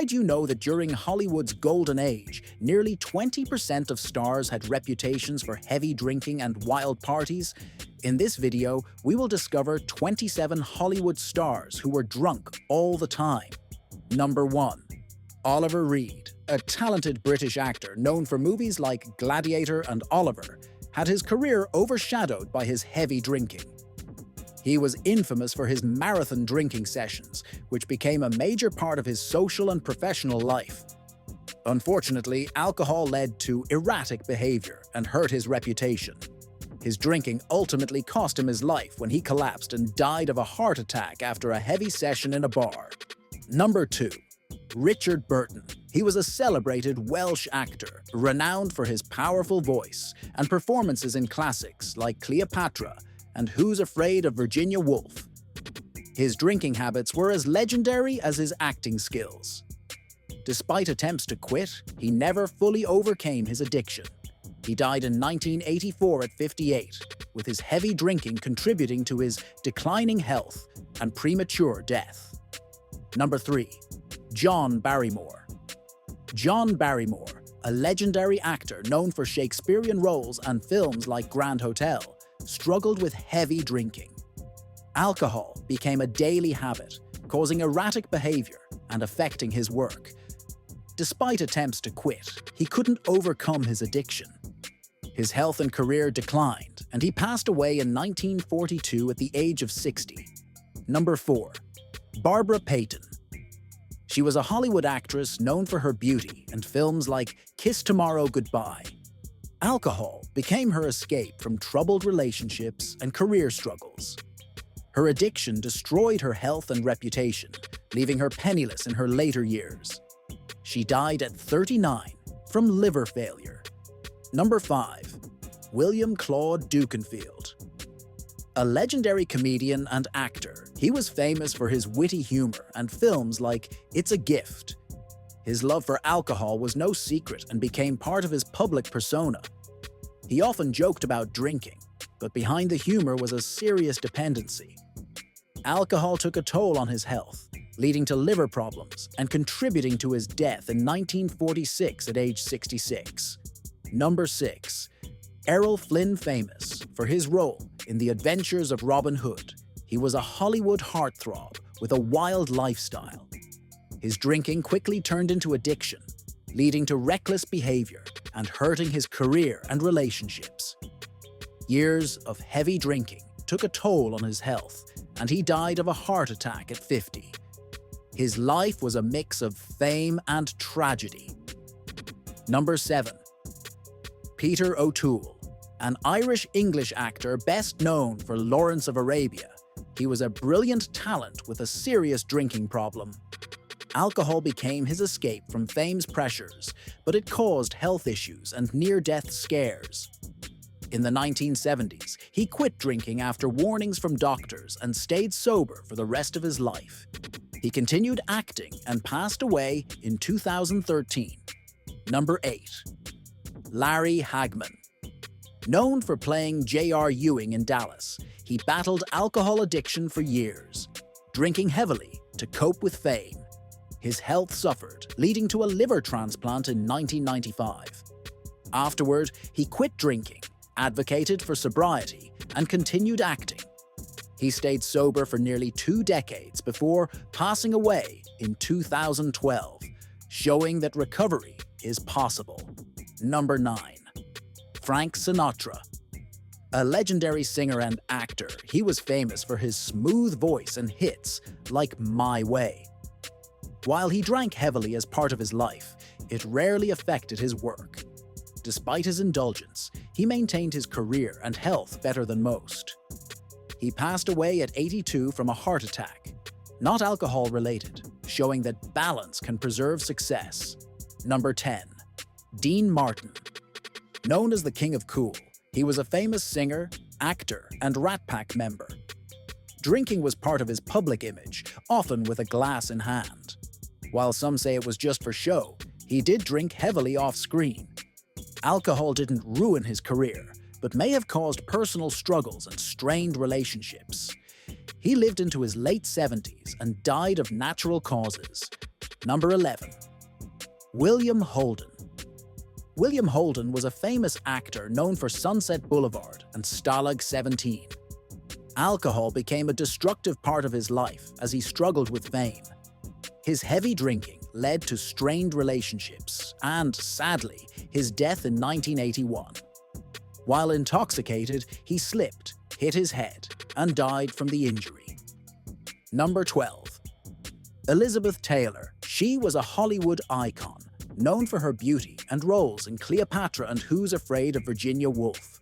Did you know that during Hollywood's golden age, nearly 20% of stars had reputations for heavy drinking and wild parties? In this video, we will discover 27 Hollywood stars who were drunk all the time. Number 1. Oliver Reed, a talented British actor known for movies like Gladiator and Oliver, had his career overshadowed by his heavy drinking. He was infamous for his marathon drinking sessions, which became a major part of his social and professional life. Unfortunately, alcohol led to erratic behavior and hurt his reputation. His drinking ultimately cost him his life when he collapsed and died of a heart attack after a heavy session in a bar. Number 2. Richard Burton. He was a celebrated Welsh actor, renowned for his powerful voice and performances in classics like Cleopatra and Who's Afraid of Virginia Woolf. His drinking habits were as legendary as his acting skills. Despite attempts to quit, he never fully overcame his addiction. He died in 1984 at 58, with his heavy drinking contributing to his declining health and premature death. Number 3. John Barrymore. John Barrymore, a legendary actor known for Shakespearean roles and films like Grand Hotel, struggled with heavy drinking. Alcohol became a daily habit, causing erratic behavior and affecting his work. Despite attempts to quit, he couldn't overcome his addiction. His health and career declined, and he passed away in 1942 at the age of 60. Number 4. Barbara Payton. She was a Hollywood actress known for her beauty and films like Kiss Tomorrow Goodbye. Alcohol became her escape from troubled relationships and career struggles. Her addiction destroyed her health and reputation, leaving her penniless in her later years. She died at 39 from liver failure. Number 5. William Claude Dukenfield. A legendary comedian and actor, he was famous for his witty humor and films like It's a Gift. His love for alcohol was no secret and became part of his public persona. He often joked about drinking, but behind the humor was a serious dependency. Alcohol took a toll on his health, leading to liver problems and contributing to his death in 1946 at age 66. Number 6. Errol Flynn, famous for his role in The Adventures of Robin Hood. He was a Hollywood heartthrob with a wild lifestyle. His drinking quickly turned into addiction, leading to reckless behavior and hurting his career and relationships. Years of heavy drinking took a toll on his health, and he died of a heart attack at 50. His life was a mix of fame and tragedy. Number 7. Peter O'Toole, an Irish-English actor best known for Lawrence of Arabia. He was a brilliant talent with a serious drinking problem. Alcohol became his escape from fame's pressures, but it caused health issues and near-death scares. In the 1970s, he quit drinking after warnings from doctors and stayed sober for the rest of his life. He continued acting and passed away in 2013. Number 8. Larry Hagman. Known for playing J.R. Ewing in Dallas, he battled alcohol addiction for years, drinking heavily to cope with fame. His health suffered, leading to a liver transplant in 1995. Afterward, he quit drinking, advocated for sobriety, and continued acting. He stayed sober for nearly 2 decades before passing away in 2012, showing that recovery is possible. Number 9. Frank Sinatra. A legendary singer and actor, he was famous for his smooth voice and hits like My Way. While he drank heavily as part of his life, it rarely affected his work. Despite his indulgence, he maintained his career and health better than most. He passed away at 82 from a heart attack, not alcohol-related, showing that balance can preserve success. Number 10. Dean Martin. Known as the King of Cool, he was a famous singer, actor, and Rat Pack member. Drinking was part of his public image, often with a glass in hand. While some say it was just for show, he did drink heavily off-screen. Alcohol didn't ruin his career, but may have caused personal struggles and strained relationships. He lived into his late 70s and died of natural causes. Number 11. William Holden. William Holden was a famous actor known for Sunset Boulevard and Stalag 17. Alcohol became a destructive part of his life as he struggled with fame. His heavy drinking led to strained relationships and, sadly, his death in 1981. While intoxicated, he slipped, hit his head, and died from the injury. Number 12. Elizabeth Taylor. She was a Hollywood icon, known for her beauty and roles in Cleopatra and Who's Afraid of Virginia Woolf.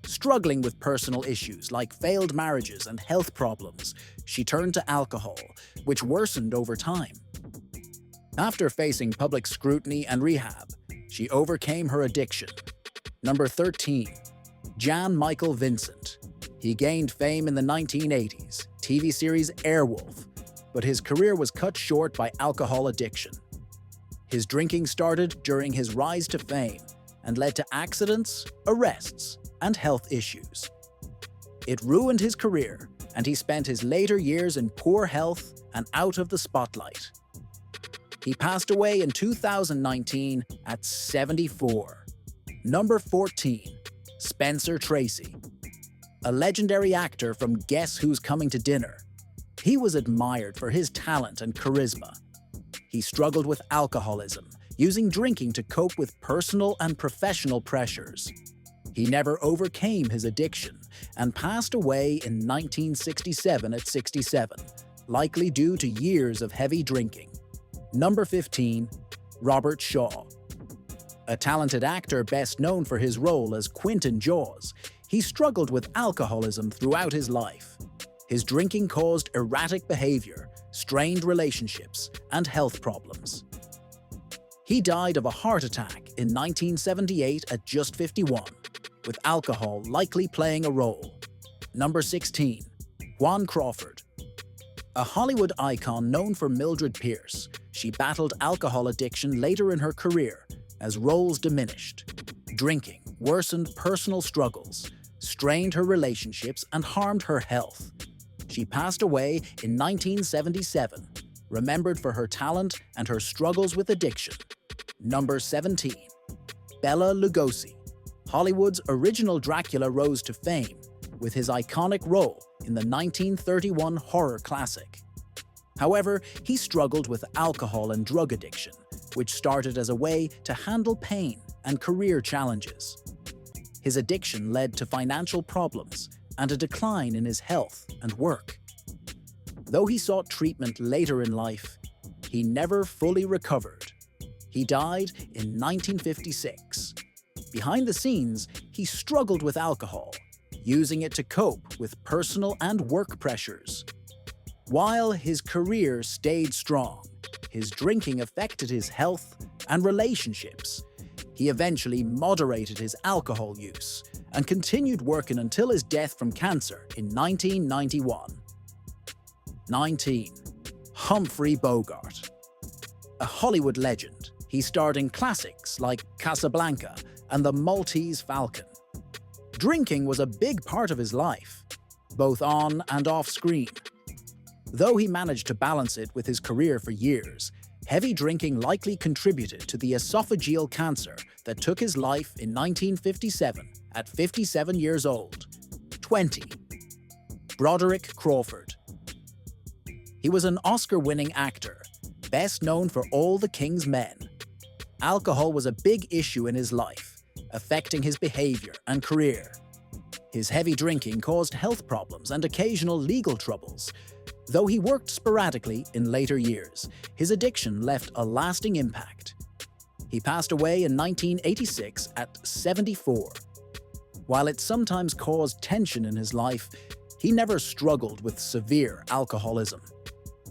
Struggling with personal issues like failed marriages and health problems, she turned to alcohol, which worsened over time. After facing public scrutiny and rehab, she overcame her addiction. Number 13. Jan Michael Vincent. He gained fame in the 1980s, TV series Airwolf, but his career was cut short by alcohol addiction. His drinking started during his rise to fame and led to accidents, arrests, and health issues. It ruined his career, and he spent his later years in poor health and out of the spotlight. He passed away in 2019 at 74. Number 14. Spencer Tracy. A legendary actor from Guess Who's Coming to Dinner. He was admired for his talent and charisma. He struggled with alcoholism, using drinking to cope with personal and professional pressures. He never overcame his addiction and passed away in 1967 at 67, likely due to years of heavy drinking. Number 15. Robert Shaw. A talented actor best known for his role as Quint in Jaws, he struggled with alcoholism throughout his life. His drinking caused erratic behavior, strained relationships, and health problems. He died of a heart attack in 1978 at just 51, with alcohol likely playing a role. Number 16. Joan Crawford. A Hollywood icon known for Mildred Pierce, she battled alcohol addiction later in her career as roles diminished. Drinking worsened personal struggles, strained her relationships, and harmed her health. She passed away in 1977, remembered for her talent and her struggles with addiction. Number 17. Bela Lugosi. Hollywood's original Dracula rose to fame with his iconic role in the 1931 horror classic. However, he struggled with alcohol and drug addiction, which started as a way to handle pain and career challenges. His addiction led to financial problems and a decline in his health and work. Though he sought treatment later in life, he never fully recovered. He died in 1956. Behind the scenes, he struggled with alcohol, using it to cope with personal and work pressures. While his career stayed strong, his drinking affected his health and relationships. He eventually moderated his alcohol use and continued working until his death from cancer in 1991. 19. Humphrey Bogart. A Hollywood legend, he starred in classics like Casablanca and The Maltese Falcon. Drinking was a big part of his life, both on and off screen. Though he managed to balance it with his career for years, heavy drinking likely contributed to the esophageal cancer that took his life in 1957 at 57 years old. 20. Broderick Crawford. He was an Oscar-winning actor, best known for All the King's Men. Alcohol was a big issue in his life, affecting his behavior and career. His heavy drinking caused health problems and occasional legal troubles. Though he worked sporadically in later years, his addiction left a lasting impact. He passed away in 1986 at 74. While it sometimes caused tension in his life, he never struggled with severe alcoholism.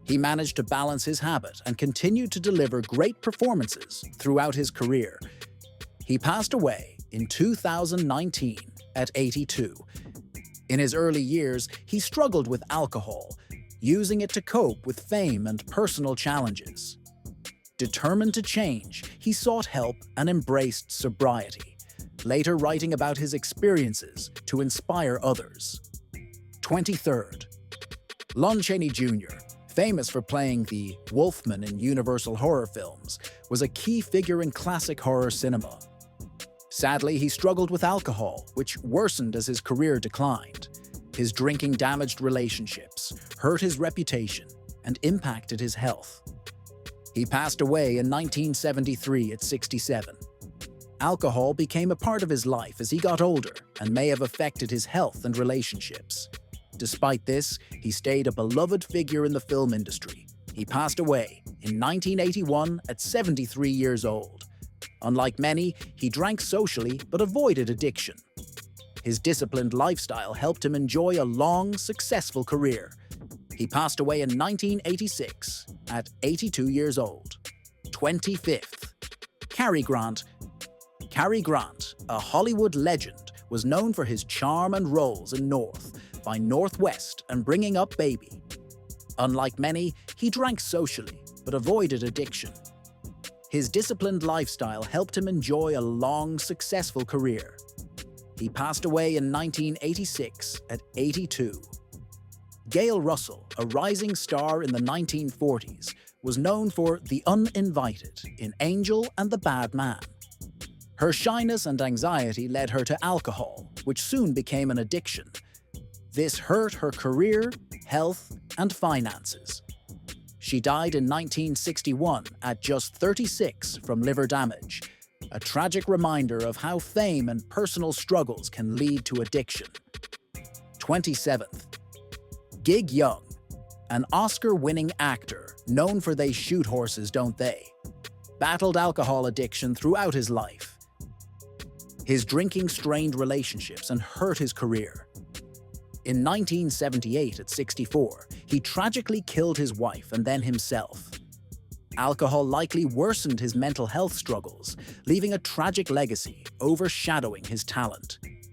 He managed to balance his habit and continued to deliver great performances throughout his career. He passed away in 2019 at 82. In his early years, he struggled with alcohol, using it to cope with fame and personal challenges. Determined to change, he sought help and embraced sobriety, later writing about his experiences to inspire others. 23rd. Lon Chaney Jr., famous for playing the Wolfman in Universal horror films, was a key figure in classic horror cinema. Sadly, he struggled with alcohol, which worsened as his career declined. His drinking damaged relationships, hurt his reputation, and impacted his health. He passed away in 1973 at 67. Alcohol became a part of his life as he got older and may have affected his health and relationships. Despite this, he stayed a beloved figure in the film industry. He passed away in 1981 at 73 years old. Unlike many, he drank socially but avoided addiction. His disciplined lifestyle helped him enjoy a long, successful career. He passed away in 1986 at 82 years old. 25th. Cary Grant. Cary Grant, a Hollywood legend, was known for his charm and roles in North by Northwest and Bringing Up Baby. Unlike many, he drank socially but avoided addiction. His disciplined lifestyle helped him enjoy a long, successful career. He passed away in 1986 at 82. Gail Russell, a rising star in the 1940s, was known for The Uninvited in Angel and the Bad Man. Her shyness and anxiety led her to alcohol, which soon became an addiction. This hurt her career, health, and finances. She died in 1961 at just 36 from liver damage, a tragic reminder of how fame and personal struggles can lead to addiction. 27th. Gig Young, an Oscar-winning actor known for They Shoot Horses, Don't They?, battled alcohol addiction throughout his life. His drinking strained relationships and hurt his career. In 1978, at 64, he tragically killed his wife and then himself. Alcohol likely worsened his mental health struggles, leaving a tragic legacy overshadowing his talent.